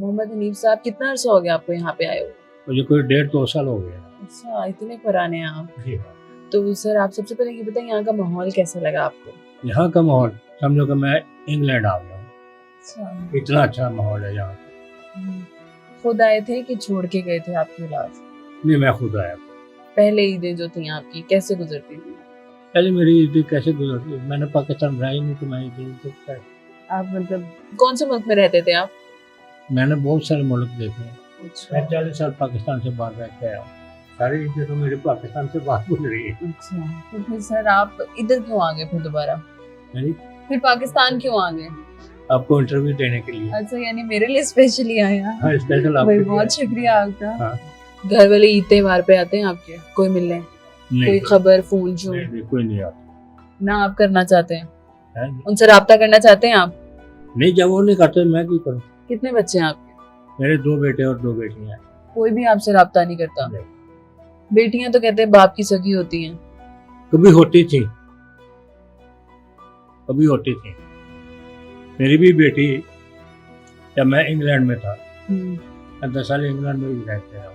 محمد حنیف صاحب کتنا عرصہ ہو گیا آپ کو یہاں پہ آئے ہو؟ مجھے کوئی 1.5-2 سال ہو گیا. اچھا اتنے پرانے ہیں آپ. جی تو سر آپ سب سے پہلے یہ بتائیں یہاں کا ماحول کیسا لگا آپ کو؟ یہاں کا ماحول سمجھو کہ میں انگلینڈ آ گیا ہوں. اچھا اتنا اچھا ماحول ہے یہاں. خود آئے تھے کہ چھوڑ کے گئے تھے آپ کی اولاد؟ نہیں میں خود آیا. پہلے عیدیں جو تھیں آپ کی کیسے گزرتی تھی؟ پہلے میری عید کیسے گزرتی. میں نے پاکستان رہا ہی نہیں تو میں عید. آپ مطلب کون سے ملک میں رہتے تھے آپ؟ میں نے بہت سارے ملک دیکھے ہیں. اچھا میں 40 سال پاکستان سے باہر رہ کے آیا ہوں. ساری عیدیں تو میری پاکستان سے باہر گزری ہے. اچھا تو پھر سر آپ ادھر کیوں آ گئے پھر دوبارہ؟ پھر پاکستان کیوں آ گئے؟ آپ کو انٹرویو دینے کے لیے. اچھا یعنی میرے لیے اسپیشلی آئے ہیں؟ ہاں اسپیشل آپ بھائی کے لیے. بہت شکریہ آپ کا. ہاں. گھر والے عید تہوار پہ آتے ہیں آپ کے کوئی ملنے؟ کوئی نہیں خبر فون جو نہیں کوئی نہیں آتا. نہ آپ کرنا چاہتے ہیں؟ ہے؟ ان سے رابطہ کرنا چاہتے ہیں آپ؟ نہیں جب وہ نہیں کرتے میں کیوں کروں. کتنے بچے ہیں آپ کے؟ میرے 2 بیٹے اور 2 بیٹیاں ہیں. کوئی بھی آپ سے رابطہ نہیں کرتا؟ نہیں. بیٹیاں تو کہتے ہیں باپ کی سگی ہوتی ہیں. کبھی ہوتی تھی کبھی ہوتی تھی. میری بھی بیٹی جب میں انگلینڈ میں تھا میں 10 سال انگلینڈ میں ہی رہتے ہیں.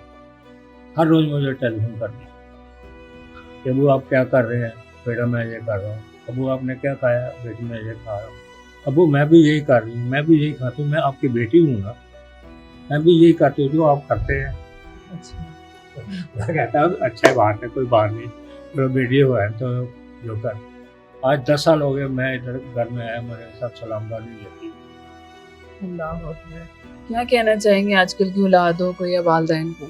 ہر روز مجھے ٹیلی فون کرتی کہ ابو آپ کیا کر رہے ہیں. بیٹا میں یہ کر رہا ہوں. ابو آپ نے کیا کھایا. بیٹی میں یہ کھا رہا ہوں. ابو میں بھی یہی کر رہی ہوں. میں بھی یہی کھاتی ہوں. میں آپ کی بیٹی ہوں نا. میں بھی یہی کرتی ہوں جو آپ کرتے ہیں. میں کہتا ہوں اچھا بات ہے کوئی بات نہیں. میرا بیٹی ہوا ہے تو جو کر. آج 10 سال ہو گئے میں ادھر گھر میں آیا. میرے ساتھ سلام داری لیتی. اللہ اکبر. کیا کہنا چاہیں گے آج کل کی اولادوں کو یا والدین کو؟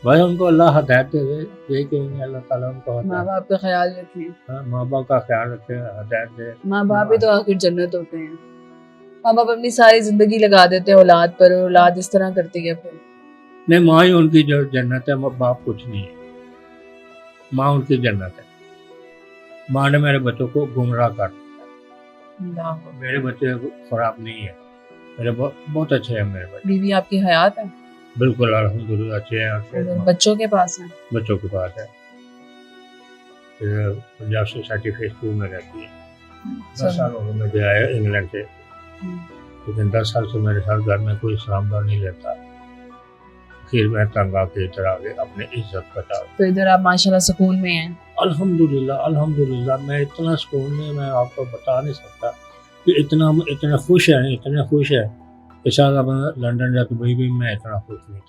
بھائی ان کو اللہ ہدایت دے دے. یہی کہیں گے اللہ تعالیٰ ان کو ماں باپ کا خیال رکھیں. ماں باپ کا خیال رکھے. ہدایت دے. ماں باپ ہی تو آخر جنت ہوتے ہیں. ماں باپ اپنی ساری زندگی لگا دیتے ہیں اولاد پر اور اولاد اس طرح کرتی ہے پھر. نہیں ماں ہی ان کی جو جنت ہے. باپ کچھ نہیں ہے. ماں ان کی جنت ہے. ماں نے میرے بچوں کو گمراہ کر دیا. میرے بچے خراب نہیں ہے. میرے بہت اچھے ہیں میرے بچے. بیوی آپ کی حیات ہے؟ بالکل الحمدللہ اچھے ہیں. بچوں کے پاس ہیں؟ بچوں کے پاس ہے. پنجاب سوسائٹی فیس 2 میں رہتی ہے. 10 سال ہو گئے مجھے آیا انگلینڈ سے. لیکن 10 سال سے میرے ساتھ گھر میں کوئی سلامدار نہیں لیتا. پھر میں تنگ آ کے ادھر آ گئے اپنے عزت بچاؤ. تو ادھر آپ ماشاءاللہ سکون میں ہیں؟ الحمدللہ میں اتنا سکون میں آپ کو بتا نہیں سکتا کہ اتنا خوش ہے کہ شاید اب لنڈن جا کے بھی میں اتنا خوش نہیں.